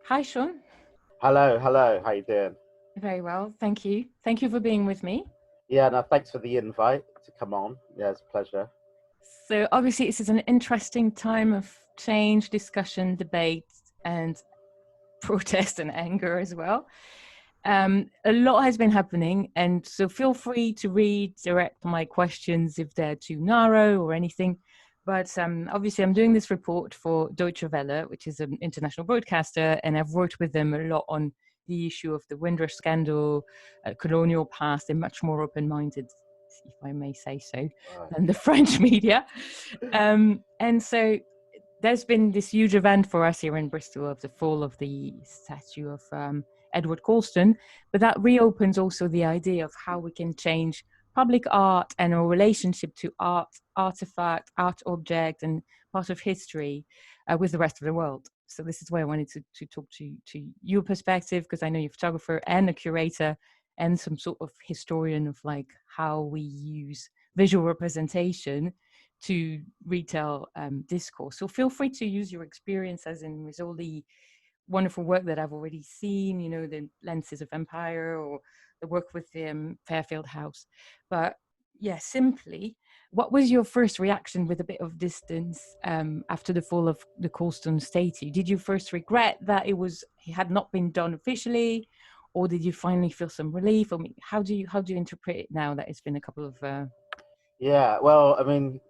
Hi, Shawn. Hello, hello. How you doing? Very well, thank you. Thank you for being with me. Yeah, no, thanks for the invite to come on. Yeah, it's a pleasure. So, obviously, this is an interesting time of change, discussion, debate, and protest and anger as well. A lot has been happening, and so feel free to redirect my questions if they're too narrow or anything. But obviously, I'm doing this report for Deutsche Welle, which is an international broadcaster, and I've worked with them a lot on the issue of the Windrush scandal, colonial past. They're much more open-minded, if I may say so, Right. than the French media. And so there's been this huge event for us here in Bristol of the fall of the statue of Edward Colston, but that reopens also the idea of how we can change public art and our relationship to art, artifact, art object, and part of history with the rest of the world. So this is why I wanted to talk to your perspective, because I know you're a photographer and a curator and some sort of historian of like how we use visual representation to retell discourse. So feel free to use your experience as in with all the wonderful work that I've already seen, you know, the Lenses of Empire or the work with the Fairfield House. But yeah, simply, what was your first reaction with a bit of distance after the fall of the Colston statue? Did you first regret that it had not been done officially, or did you finally feel some relief? I mean, how do you interpret it now that it's been a couple of Yeah, well, I mean,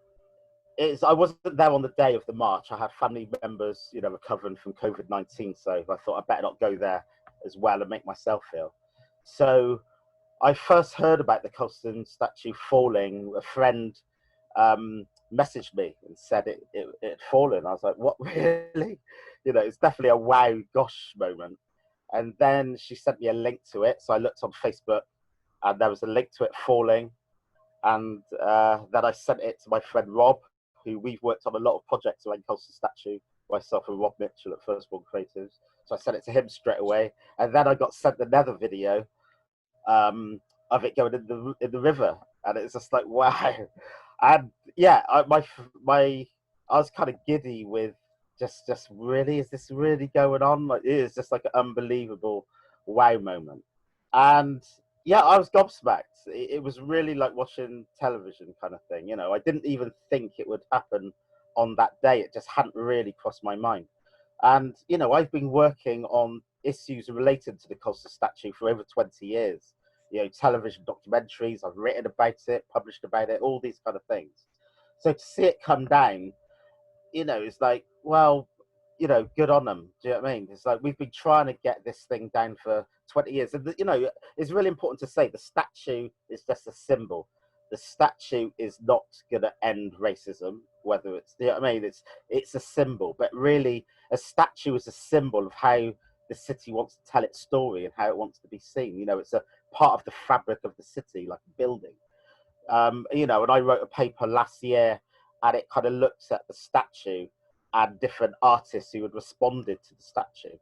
I wasn't there on the day of the march. I had family members, recovering from COVID-19, so I thought I better not go there as well and make myself ill. So I first heard about the Colston statue falling. A friend messaged me and said it had fallen. I was like, what, really? It's definitely a wow, gosh moment. And then she sent me a link to it. So I looked on Facebook and there was a link to it falling. And then I sent it to my friend Rob, who we've worked on a lot of projects around Colston statue, myself and Rob Mitchell at Firstborn Creatives. So I sent it to him straight away. And then I got sent another video of it going in the river. And it's just like, wow. And yeah, I was kind of giddy with just really, is this really going on? Like, it is just like an unbelievable wow moment. And yeah, I was gobsmacked. It was really like watching television kind of thing. I didn't even think it would happen on that day. It just hadn't really crossed my mind. And I've been working on issues related to the Colston statue for over 20 years. Television documentaries, I've written about it, published about it, all these kind of things. So to see it come down, it's like, well, good on them. Do you know what I mean? It's like we've been trying to get this thing down for 20 years. And, it's really important to say the statue is just a symbol. The statue is not going to end racism, whether it's, you know what I mean? It's a symbol, but really a statue is a symbol of how the city wants to tell its story and how it wants to be seen. It's a part of the fabric of the city, like a building. And I wrote a paper last year and it kind of looks at the statue and different artists who had responded to the statue.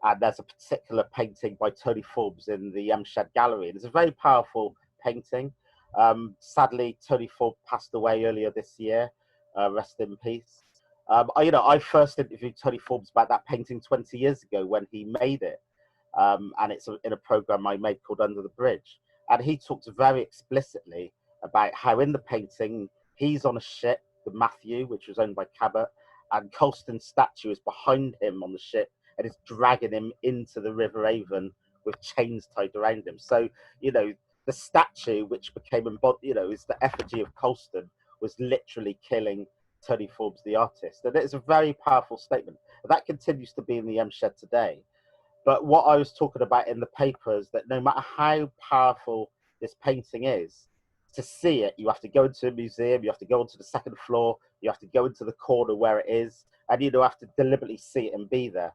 And there's a particular painting by Tony Forbes in the Shed Gallery. And it's a very powerful painting. Sadly, Tony Forbes passed away earlier this year. Rest in peace. I first interviewed Tony Forbes about that painting 20 years ago when he made it. And it's in a program I made called Under the Bridge. And he talked very explicitly about how in the painting, he's on a ship, the Matthew, which was owned by Cabot, and Colston's statue is behind him on the ship and is dragging him into the River Avon with chains tied around him. So, the statue, which became, is the effigy of Colston, was literally killing Tony Forbes, the artist. And it's a very powerful statement. That continues to be in the Shed today. But what I was talking about in the paper is that no matter how powerful this painting is, to see it, you have to go into a museum, you have to go onto the second floor, you have to go into the corner where it is, and you have to deliberately see it and be there.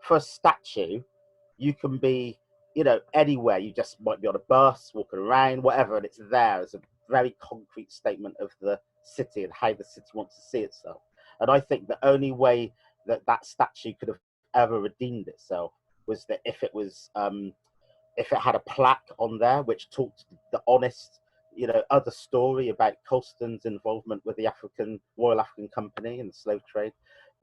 For a statue, you can be, anywhere. You just might be on a bus, walking around, whatever, and it's there as a very concrete statement of the city and how the city wants to see itself. And I think the only way that that statue could have ever redeemed itself was that if it had a plaque on there which talked the honest, other story about Colston's involvement with the Royal African Company and the slave trade,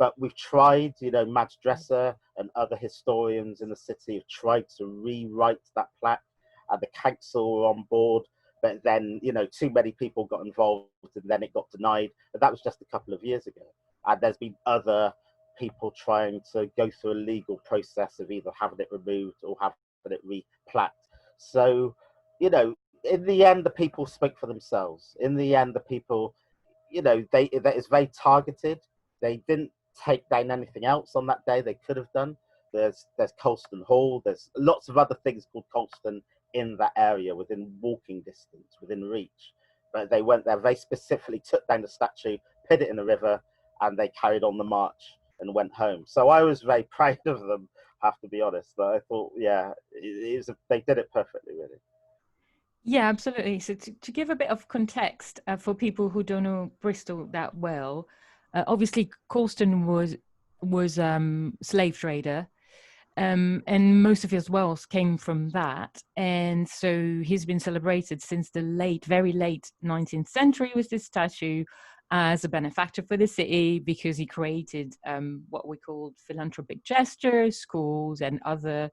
But we've tried, you know, Mads Dresser and other historians in the city have tried to rewrite that plaque, and the council were on board. But then, you know, too many people got involved and then it got denied. But that was just a couple of years ago. And there's been other people trying to go through a legal process of either having it removed or having it replaqued. So, you know, in the end, the people spoke for themselves. In the end, the people, you know, that is very targeted. They didn't take down anything else on that day they could have done. There's Colston Hall. There's lots of other things called Colston in that area, within walking distance, within reach. But they went there, very specifically took down the statue, put it in the river, and they carried on the march and went home. So I was very proud of them, have to be honest. But I thought, yeah, they did it perfectly, really. Yeah, absolutely. So to give a bit of context for people who don't know Bristol that well, obviously Colston was slave trader, and most of his wealth came from that. And so he's been celebrated since the very late 19th century with this statue as a benefactor for the city, because he created what we called philanthropic gestures, schools and other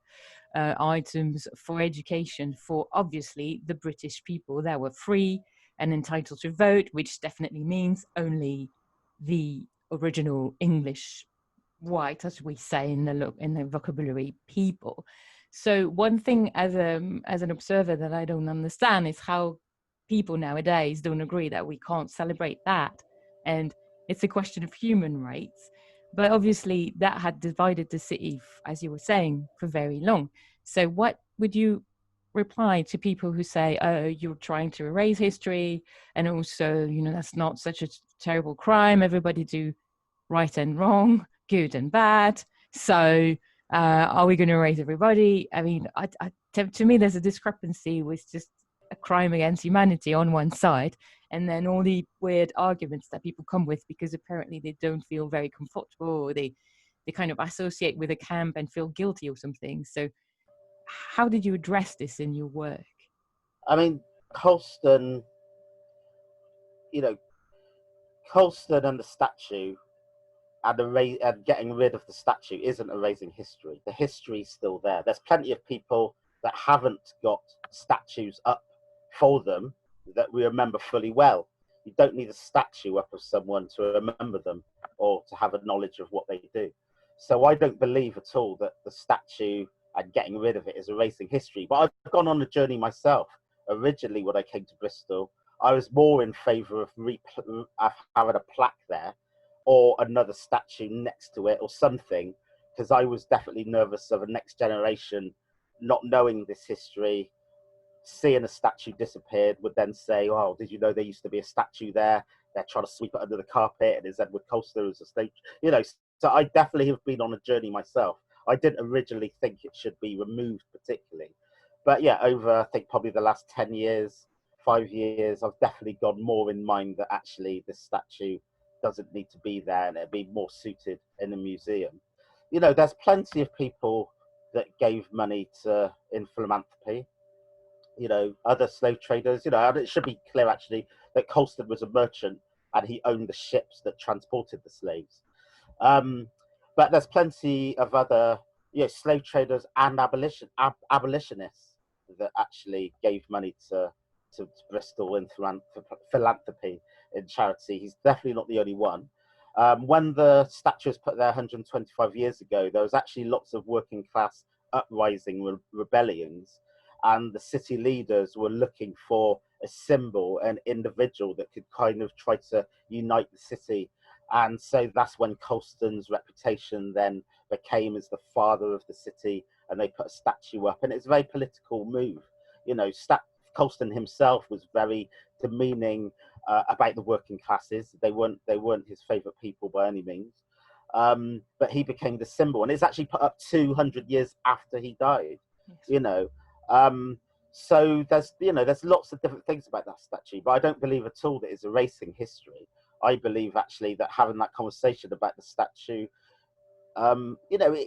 items for education for, obviously, the British people that were free and entitled to vote, which definitely means only the original English white, as we say in the vocabulary, people. So one thing as an observer that I don't understand is how people nowadays don't agree that we can't celebrate that, and it's a question of human rights. But obviously that had divided the city, as you were saying, for very long. So what would you reply to people who say, oh, you're trying to erase history, and also, you know, that's not such a terrible crime, everybody do right and wrong, good and bad, so are we going to erase everybody? I mean, to me there's a discrepancy with just a crime against humanity on one side, and then all the weird arguments that people come with because apparently they don't feel very comfortable, or they kind of associate with a camp and feel guilty or something. So how did you address this in your work? I mean, Colston, you know, Colston and the statue and getting rid of the statue isn't erasing history. The history's still there. There's plenty of people that haven't got statues up for them that we remember fully well. You don't need a statue up of someone to remember them or to have a knowledge of what they do. So I don't believe at all that the statue and getting rid of it is erasing history. But I've gone on a journey myself. Originally, when I came to Bristol, I was more in favour of having a plaque there, or another statue next to it, or something, because I was definitely nervous of a next generation not knowing this history, seeing a statue disappeared, would then say, oh, did you know there used to be a statue there? They're trying to sweep it under the carpet, and it's Edward Colston as a state, you know. So I definitely have been on a journey myself. I didn't originally think it should be removed particularly. But yeah, over, I think, probably the last 10 years, 5 years, I've definitely gone more in mind that actually this statue doesn't need to be there, and it'd be more suited in a museum. You know, there's plenty of people that gave money in philanthropy. You know, other slave traders. You know, and it should be clear actually that Colston was a merchant and he owned the ships that transported the slaves. But there's plenty of other, you know, slave traders and abolitionists that actually gave money to Bristol in philanthropy, in charity. He's definitely not the only one. When the statue was put there 125 years ago, there was actually lots of working class uprising rebellions, and the city leaders were looking for a symbol, an individual that could kind of try to unite the city. And so that's when Colston's reputation then became as the father of the city, and they put a statue up, and it's a very political move. You know, Colston himself was very demeaning about the working classes. They weren't his favourite people by any means. But he became the symbol, and it's actually put up 200 years after he died. Yes. You know, so there's lots of different things about that statue, but I don't believe at all that it's erasing history. I believe actually that having that conversation about the statue, you know,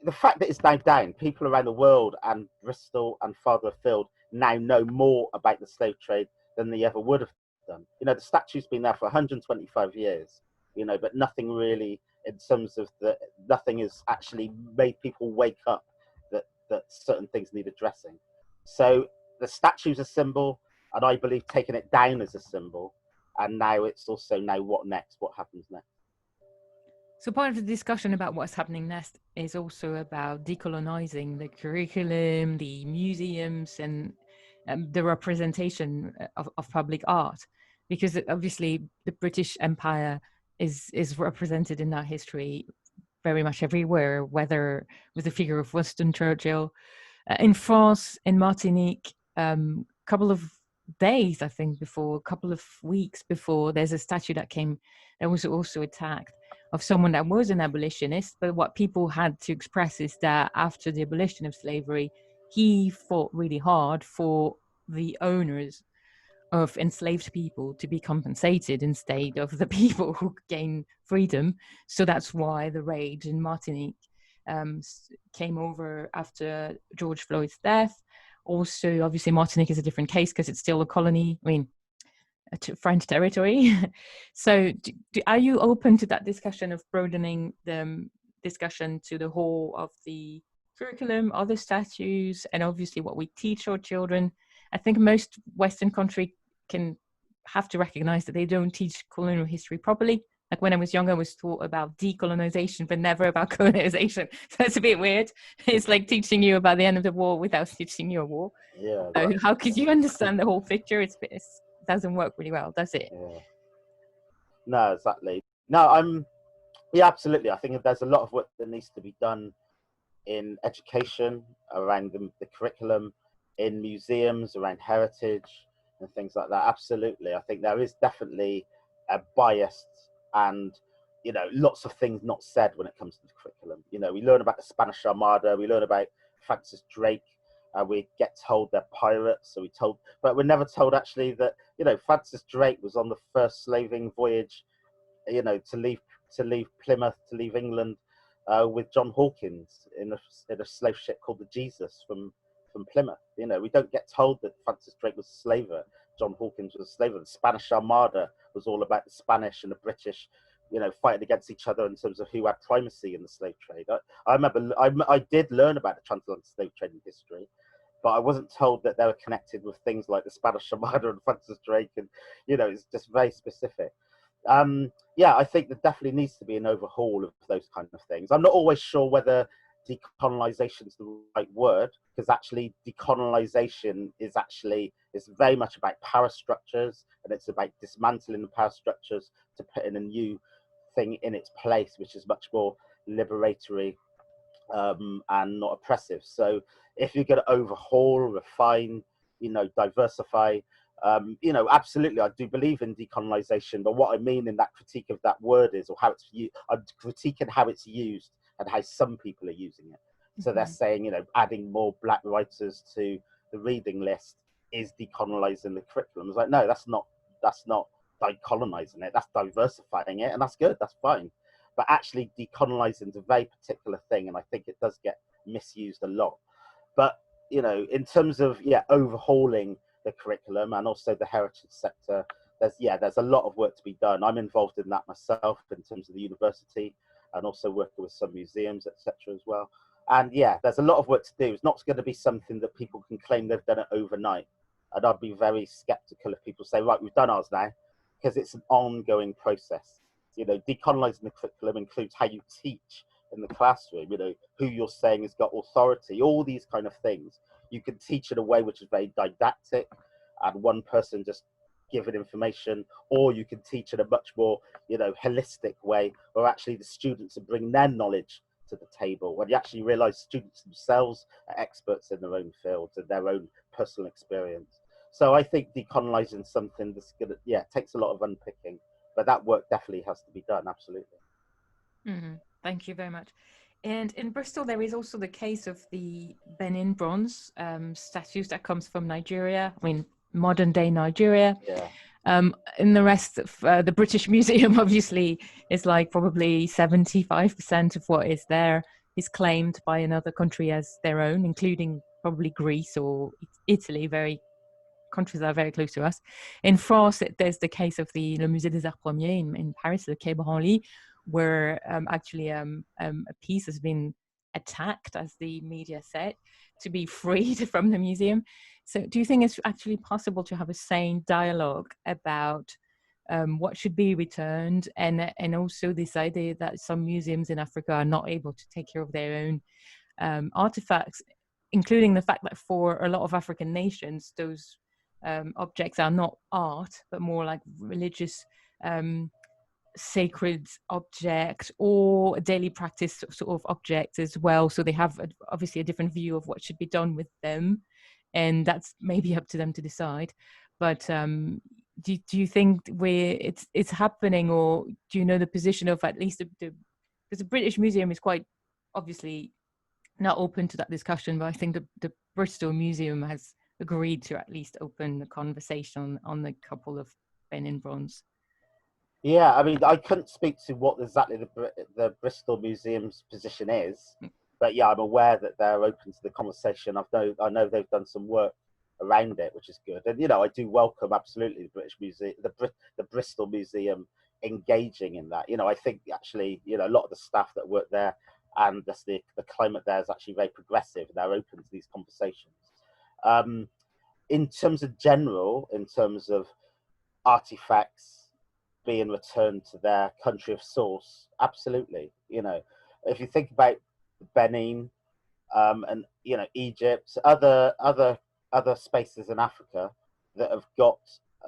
the fact that it's now down, people around the world and Bristol and farther afield now know more about the slave trade than they ever would have done. You know, the statue's been there for 125 years, you know, but nothing really in terms of that nothing has actually made people wake up that certain things need addressing. So the statue's a symbol, and I believe taking it down as a symbol, and now it's also now what next? What happens next? So part of the discussion about what's happening next is also about decolonizing the curriculum, the museums, and the representation of public art, because obviously the British Empire is represented in that history very much everywhere, whether with the figure of Winston Churchill. In France, in Martinique, couple of days, I think, before, a couple of weeks before, there's a statue that was also attacked, of someone that was an abolitionist. But what people had to express is that after the abolition of slavery, he fought really hard for the owners of enslaved people to be compensated instead of the people who gain freedom. So that's why the rage in Martinique came over after George Floyd's death. Also, obviously, Martinique is a different case because it's still a colony. I mean, French territory. So are you open to that discussion of broadening the discussion to the whole of the curriculum, other statues, and obviously what we teach our children? I think most Western countries can have to recognize that they don't teach colonial history properly. Like when I was young, I was taught about decolonization, but never about colonization. So it's a bit weird. It's like teaching you about the end of the war without teaching you a war. Yeah. So how could you understand the whole picture? It doesn't work really well, does it? Yeah. No, exactly. No, yeah, absolutely. I think there's a lot of work that needs to be done in education, around the curriculum, in museums, around heritage and things like that. Absolutely. I think there is definitely a bias and, lots of things not said when it comes to the curriculum. We learn about the Spanish Armada, we learn about Francis Drake, we get told they're pirates, but we're never told actually that, Francis Drake was on the first slaving voyage, to leave Plymouth, to leave England, with John Hawkins in a slave ship called the Jesus from Plymouth. We don't get told that Francis Drake was a slaver. John Hawkins was a slaver. The Spanish Armada was all about the Spanish and the British, fighting against each other in terms of who had primacy in the slave trade. I remember I did learn about the transatlantic slave trade in history, but I wasn't told that they were connected with things like the Spanish Armada and Francis Drake, and it's just very specific. Yeah, I think there definitely needs to be an overhaul of those kind of things. I'm not always sure whether decolonization is the right word, because actually decolonization is very much about power structures, and it's about dismantling the power structures to put in a new thing in its place, which is much more liberatory and not oppressive. So if you're going to overhaul, refine, diversify, absolutely, I do believe in decolonization. But what I mean in that critique of that word is, or how it's used, I'm critiquing how it's used and how some people are using it. So they're saying, adding more black writers to the reading list is decolonizing the curriculum. It's like, no, that's not decolonizing it. That's diversifying it, and that's good. That's fine. But actually, decolonizing is a very particular thing, and I think it does get misused a lot. But in terms of overhauling the curriculum and also the heritage sector, there's a lot of work to be done. I'm involved in that myself in terms of the university, and also working with some museums, etc. as well. And there's a lot of work to do. It's not going to be something that people can claim they've done it overnight. And I'd be very skeptical if people say, right, we've done ours now, because it's an ongoing process. Decolonizing the curriculum includes how you teach in the classroom, who you're saying has got authority, all these kind of things. You can teach in a way which is very didactic and one person just giving information, or you can teach in a much more, holistic way, where actually the students are bringing their knowledge to the table, when you actually realize students themselves are experts in their own fields and their own personal experience. So I think decolonizing something that's takes a lot of unpicking, but that work definitely has to be done. Absolutely. Mm-hmm. Thank you very much. And in Bristol, there is also the case of the Benin bronze statues that comes from Nigeria. I mean, modern day Nigeria. Yeah. In the rest of the British Museum, obviously, is like probably 75% of what is there is claimed by another country as their own, including probably Greece or Italy, countries that are very close to us. In France, there's the case of the Le Musée des Arts Premiers in Paris, the Quai Branly, where actually a piece has been attacked, as the media said, to be freed from the museum. So do you think it's actually possible to have a sane dialogue about what should be returned, and also this idea that some museums in Africa are not able to take care of their own artifacts, including the fact that for a lot of African nations, those objects are not art, but more like religious sacred object or daily practice sort of objects as well. So they have obviously a different view of what should be done with them, and that's maybe up to them to decide. But do you think it's happening, or do you know the position of at least because the British Museum is quite obviously not open to that discussion, but I think the Bristol Museum has agreed to at least open the conversation on the couple of Benin bronze. Yeah, I mean, I couldn't speak to what exactly the Bristol Museum's position is, but yeah, I'm aware that they're open to the conversation. I know they've done some work around it, which is good. And you know, I do welcome absolutely the British Museum, the Bristol Museum engaging in that. You know, I think actually, you know, a lot of the staff that work there and just the climate there is actually very progressive. They're open to these conversations. In terms of artifacts being returned to their country of source, absolutely. You know, if you think about Benin, and you know, Egypt, other spaces in Africa that have got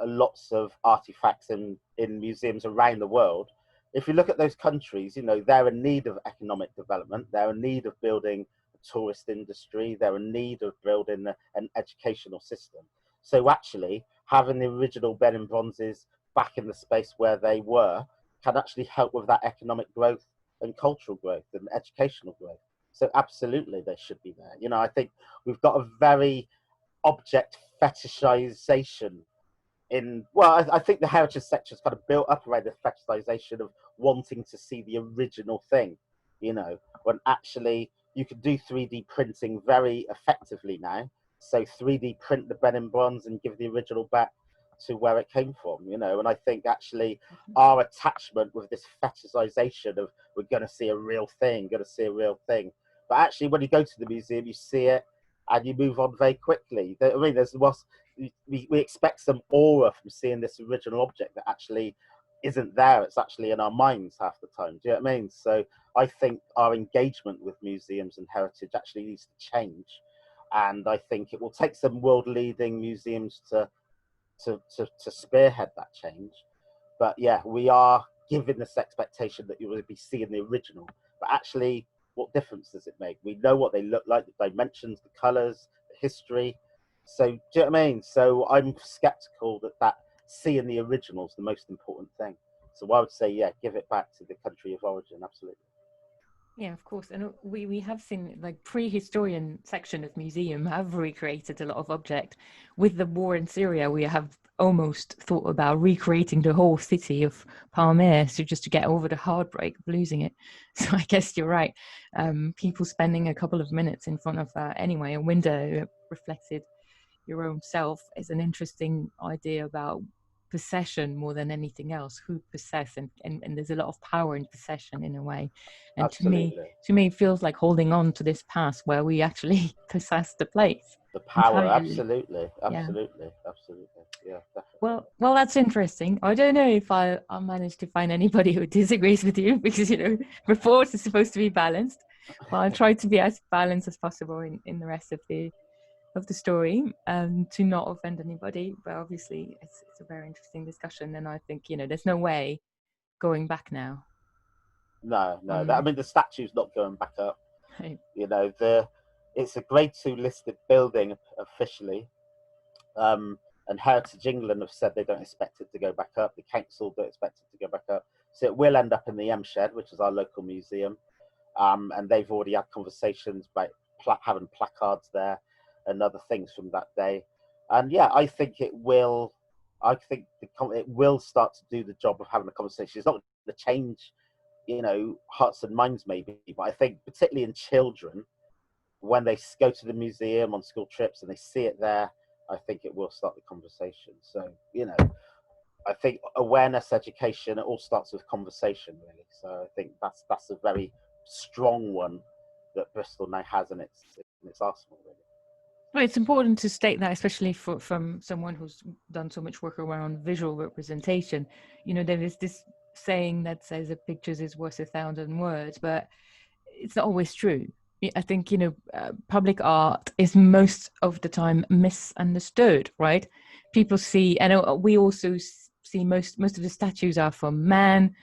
lots of artifacts in museums around the world. If you look at those countries, you know, they're in need of economic development. They're in need of building a tourist industry. They're in need of building an educational system. So actually, having the original Benin bronzes back in the space where they were can actually help with that economic growth and cultural growth and educational growth. So absolutely, they should be there. You know, I think we've got a very object fetishization I think the heritage sector is kind of built up around the fetishization of wanting to see the original thing, you know, when actually you can do 3D printing very effectively now. So 3D print the Benin bronze and give the original back to where it came from, you know. And I think actually our attachment with this fetishization of we're going to see a real thing, but actually when you go to the museum, you see it and you move on very quickly. I mean, we expect some aura from seeing this original object that actually isn't there. It's actually in our minds half the time. Do you know what I mean? So I think our engagement with museums and heritage actually needs to change. And I think it will take some world-leading museums to spearhead that change. But yeah, we are given this expectation that you will be seeing the original. But actually, what difference does it make? We know what they look like, the dimensions, the colours, the history. So do you know what I mean? So I'm skeptical that seeing the original is the most important thing. So I would say, yeah, give it back to the country of origin, absolutely. Yeah, of course. And we have seen like prehistorian section of museum have recreated a lot of object. With the war in Syria, we have almost thought about recreating the whole city of Palmyra, so just to get over the heartbreak of losing it. So I guess you're right. People spending a couple of minutes in front of anyway a window reflected your own self is an interesting idea about possession more than anything else. Who possess, and there's a lot of power in possession in a way. And Absolutely. to me it feels like holding on to this past where we actually possess the place, the power entirely. absolutely Yeah. absolutely yeah, definitely. Well, that's interesting. I don't know if I'll manage to find anybody who disagrees with you, because you know reports is supposed to be balanced, but I'll try to be as balanced as possible in the rest of the story, to not offend anybody. But obviously it's a very interesting discussion, and I think, you know, there's no way going back now. No, I mean, the statue's not going back up. Right. You know, it's a grade 2 listed building officially, and Heritage England have said they don't expect it to go back up. The council don't expect it to go back up, so it will end up in the M Shed, which is our local museum, and they've already had conversations about having placards there and other things from that day. And yeah, I think it will start to do the job of having a conversation. It's not going to change, you know, hearts and minds maybe, but I think particularly in children, when they go to the museum on school trips and they see it there, I think it will start the conversation. So, you know, I think awareness, education, it all starts with conversation, really. So I think that's a very strong one that Bristol now has in its arsenal, really. Well, it's important to state that, especially from someone who's done so much work around visual representation. You know, there is this saying that says a picture is worth 1,000 words, but it's not always true. I think, you know, public art is most of the time misunderstood, right? People see, and we also see most of the statues are from men,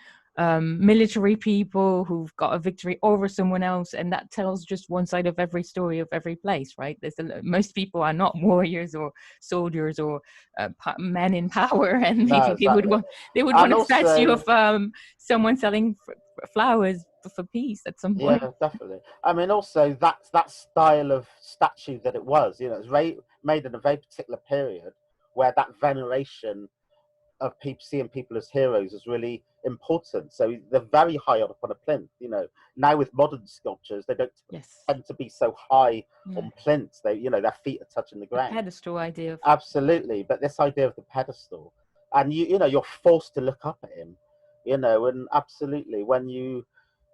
military people who've got a victory over someone else, and that tells just one side of every story of every place, right? Most people are not warriors or soldiers or men in power, and No, maybe exactly. they would And want a statue also, of someone selling flowers for peace at some point. yeah, definitely. I mean, also that style of statue that it was, you know, it was made in a very particular period where that veneration of people seeing people as heroes is really important. So they're very high up on a plinth. You know, now with modern sculptures, they don't Yes. tend to be so high No. on plinths. They, you know, their feet are touching the The ground. pedestal idea of Absolutely, but this idea of the pedestal, and you know, you're forced to look up at him. You know, and absolutely when you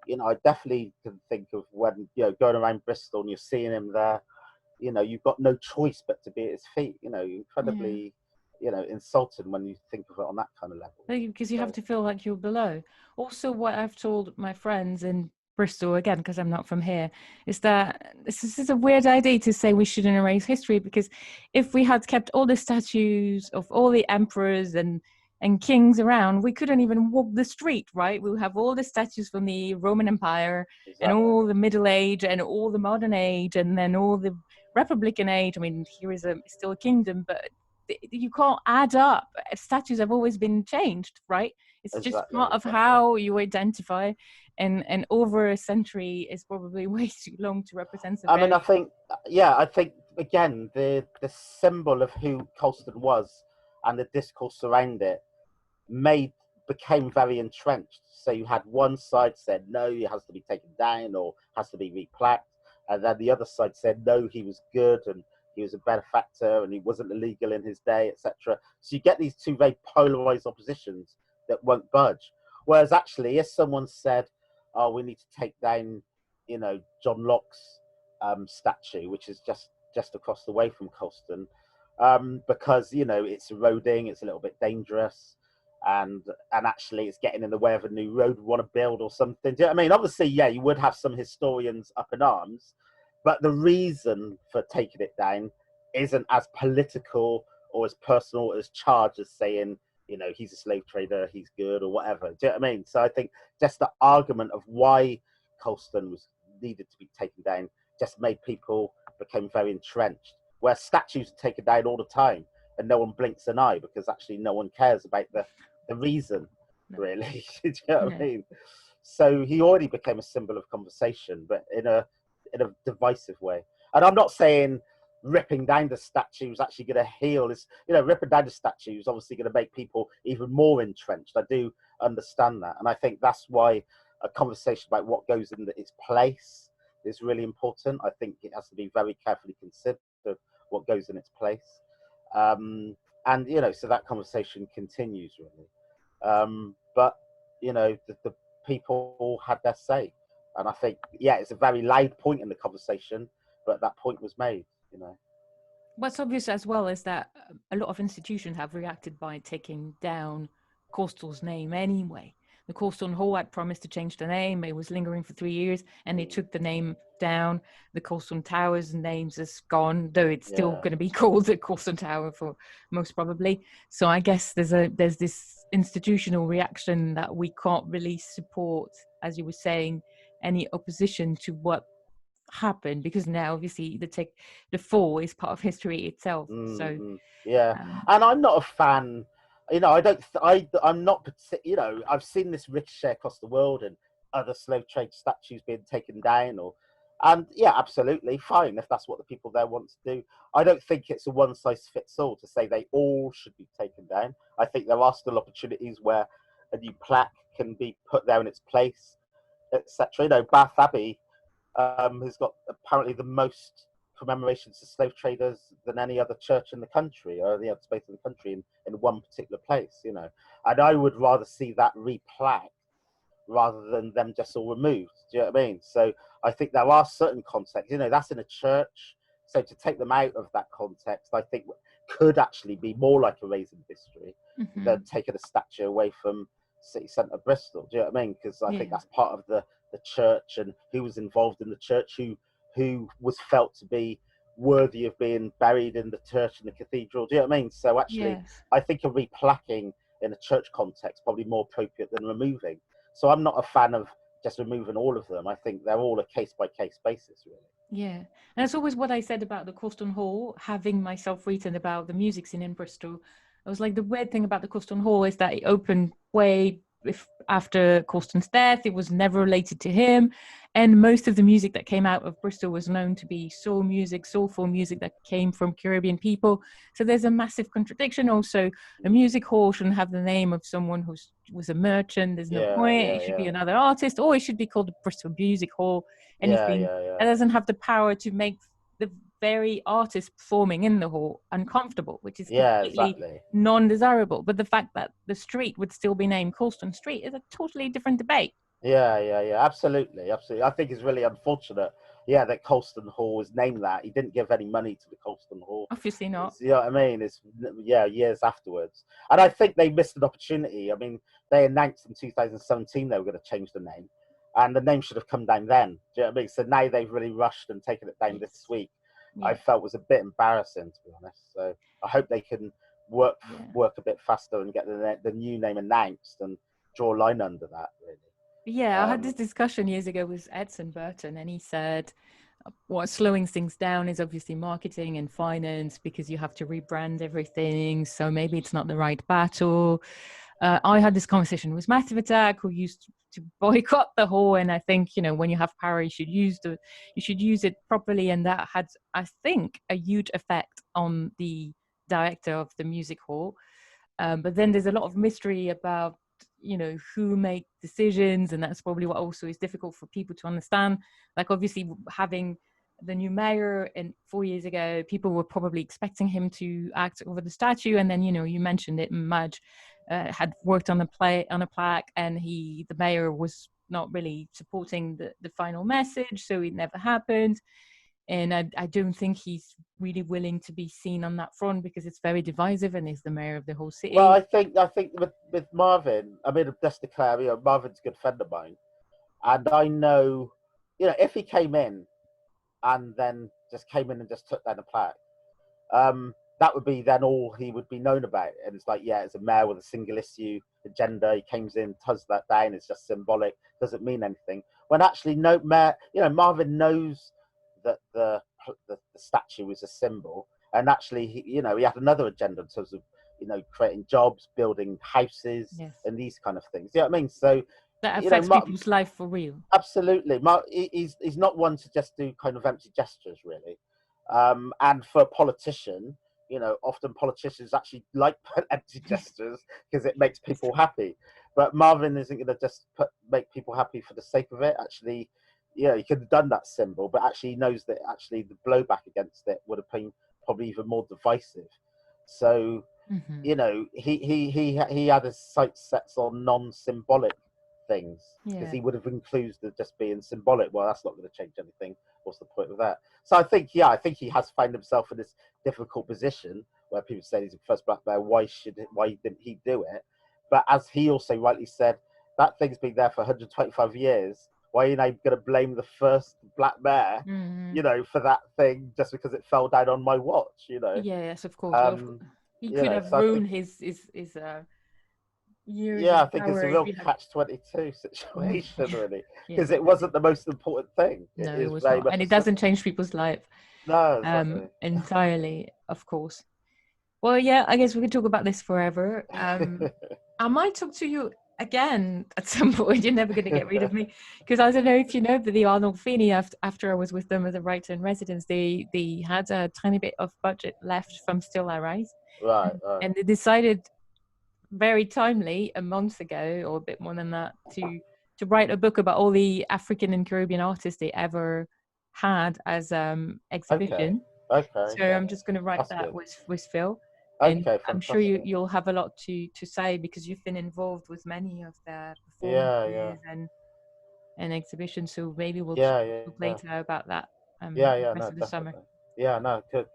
know, I definitely can think of when, you know, going around Bristol and you're seeing him there, you know, you've got no choice but to be at his feet. You know, incredibly, you know, insulting when you think of it on that kind of level. because you So, have to feel like you're below. Also, what I've told my friends in Bristol, again, because I'm not from here, is that this is a weird idea to say we shouldn't erase history, because if we had kept all the statues of all the emperors and kings around, we couldn't even walk the street, right? We'll have all the statues from the Roman Empire and exactly. all the Middle Age and all the modern age and then all the Republican age. I mean, here is still a kingdom, but you can't add up. Statues have always been changed, right? It's just Exactly, part of exactly. how you identify, and over a century is probably way too long to represent a I mean, very. I think, yeah, I think again the symbol of who Colston was and the discourse around it made became very entrenched. So you had one side said no, it has to be taken down or has to be replacked, and then the other side said no, he was good and he was a benefactor and he wasn't illegal in his day, etc. So you get these two very polarized oppositions that won't budge. Whereas actually, if someone said, "Oh, we need to take down, you know, John Locke's statue, which is just across the way from Colston, because you know it's eroding, it's a little bit dangerous." And actually it's getting in the way of a new road we want to build or something. Do you know what I mean? Obviously, yeah, you would have some historians up in arms, but the reason for taking it down isn't as political or as personal as charge as saying, you know, he's a slave trader, he's good or whatever. Do you know what I mean? So I think just the argument of why Colston was needed to be taken down just made people become very entrenched. Where statues are taken down all the time and no one blinks an eye because actually no one cares about the reason, really. Do you know what I mean? So he already became a symbol of conversation, but in a divisive way. And I'm not saying ripping down the statue is actually going to heal. It's, you know, ripping down the statue is obviously going to make people even more entrenched. I do understand that, and I think that's why a conversation about what goes in its place is really important. I think it has to be very carefully considered what goes in its place. Um, and you know, so that conversation continues really. But you know, the people had their say, and I think, yeah, it's a very loud point in the conversation, but that point was made. You know, What's obvious as well is that a lot of institutions have reacted by taking down Coastal's name anyway. The Coastal Hall had promised to change the name. It was lingering for 3 years, and they took the name down. The Coastal Tower's names is gone, though it's still yeah. going to be called the Coastal Tower for most probably. So I guess there's this institutional reaction that we can't really support, as you were saying, any opposition to what happen, because now obviously the fall is part of history itself. So Mm-hmm. Yeah, and I'm not a fan. You know, I don't. I'm not. You know, I've seen this ricochet across the world and other slave trade statues being taken down, and yeah, absolutely fine if that's what the people there want to do. I don't think it's a one size fits all to say they all should be taken down. I think there are still opportunities where a new plaque can be put there in its place, etc. You know, Bath Abbey has got apparently the most commemorations to slave traders than any other church in the country or any other space in the country in one particular place, you know. And I would rather see that replaqued rather than them just all removed. Do you know what I mean? So I think there are certain contexts, you know, that's in a church. So to take them out of that context, I think could actually be more like erasing history than taking a statue away from city centre Bristol. Do you know what I mean? Because I think that's part of the church and who was involved in the church, who was felt to be worthy of being buried in the church and the cathedral. Do you know what I mean? So actually, I think a replacking in a church context probably more appropriate than removing. So I'm not a fan of just removing all of them. I think they're all a case-by-case basis, really. Yeah, and that's always what I said about the Colston Hall, having myself written about the music scene in Bristol. I was like, the weird thing about the Colston Hall is that it opened way after Colston's death. It was never related to him. And most of the music that came out of Bristol was known to be soul music, soulful music that came from Caribbean people. So there's a massive contradiction. Also, a music hall shouldn't have the name of someone who was a merchant. There's no point. It should be another artist, or it should be called the Bristol Music Hall. Anything that doesn't have the power to make the very artist performing in the hall uncomfortable, which is completely non-desirable. But the fact that the street would still be named Colston Street is a totally different debate. Absolutely. I think it's really unfortunate, that Colston Hall was named that. He didn't give any money to the Colston Hall. Obviously not. You know what I mean? It's years afterwards. And I think they missed an opportunity. I mean, they announced in 2017 they were going to change the name. And the name should have come down then. Do you know what I mean? So now they've really rushed and taken it down this week. I felt was a bit embarrassing, to be honest. So I hope they can work a bit faster and get the new name announced and draw a line under that, really. Yeah, I had this discussion years ago with Edson Burton, and he said what's slowing things down is obviously marketing and finance, because you have to rebrand everything. So maybe it's not the right battle. I had this conversation with Massive Attack, who used to boycott the hall, and I think, when you have power, you should use it properly, and that had, I think, a huge effect on the director of the music hall. But then there's a lot of mystery about who make decisions, and that's probably what also is difficult for people to understand. Like, obviously, having the new mayor 4 years ago, people were probably expecting him to act over the statue, and then you mentioned it, Mudge had worked on a plaque, and the mayor was not really supporting the final message, so it never happened. And I don't think he's really willing to be seen on that front, because it's very divisive, and he's the mayor of the whole city. Well, I think with Marvin, I mean, just to declare, Marvin's a good friend of mine, and I know, if he came in and then just came in and just took down a plaque, that would be then all he would be known about. And it's like, it's a mayor with a single issue agenda. He comes in, does that down. It's just symbolic, doesn't mean anything. When actually, no mayor, Marvin knows that the statue is a symbol, and actually, he had another agenda in terms of creating jobs, building houses, and these kind of things. You know what I mean? So that affects people's life for real. Absolutely. He's not one to just do kind of empty gestures, really. And for a politician, often politicians actually like empty gestures because it makes people happy. But Marvin isn't going to just make people happy for the sake of it. Actually, he could have done that symbol, but actually he knows that actually the blowback against it would have been probably even more divisive. So, he had his sights set on non-symbolic things, because he would have included just being symbolic. Well, that's not going to change anything. What's the point of that? So I think he has found himself in this difficult position where people say he's the first black mayor. Why didn't he do it? But as he also rightly said, that thing's been there for 125 years. Why are you now going to blame the first black mayor, for that thing just because it fell down on my watch? Yes, of course. He could have ruined his years. I think it's a real catch-22 situation, really, because it wasn't the most important thing. No, it was not, and it doesn't change people's life. No, exactly. Entirely, of course. Well, I guess we could talk about this forever. I might talk to you again at some point. You're never going to get rid of me, because I don't know if you know, but the Arnold Feeney, after I was with them as a writer in residence, they had a tiny bit of budget left from Still I Rise. Right. And they decided very timely a month ago, or a bit more than that, to write a book about all the African and Caribbean artists they ever had as exhibition. Okay. So I'm just going to write That's that good. with Phil. And Okay, I'm sure fantastic. you'll have a lot to say, because you've been involved with many of the Yeah. performances and exhibitions. So maybe we'll Yeah. talk later about that the Yeah. rest No, of the summer. definitely. Yeah. No. Good.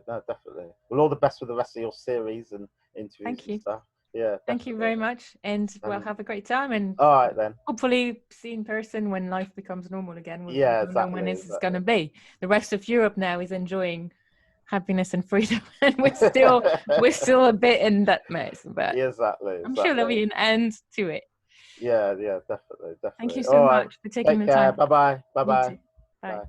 No, definitely. Well, all the best with the rest of your series and interviews Thank and you. stuff. Yeah. Thank you Definitely. very much. And well, have a great time. And All right then. hopefully see in person when life becomes normal again. We Yeah. don't know when Exactly. this is going to be. The rest of Europe now is enjoying happiness and freedom, and we're still a bit in that mess. But Yeah, exactly. I'm sure there'll be an end to it. Yeah. Definitely. Thank you All so right. much for taking Take the care. time. Bye bye. You too. Bye. Bye.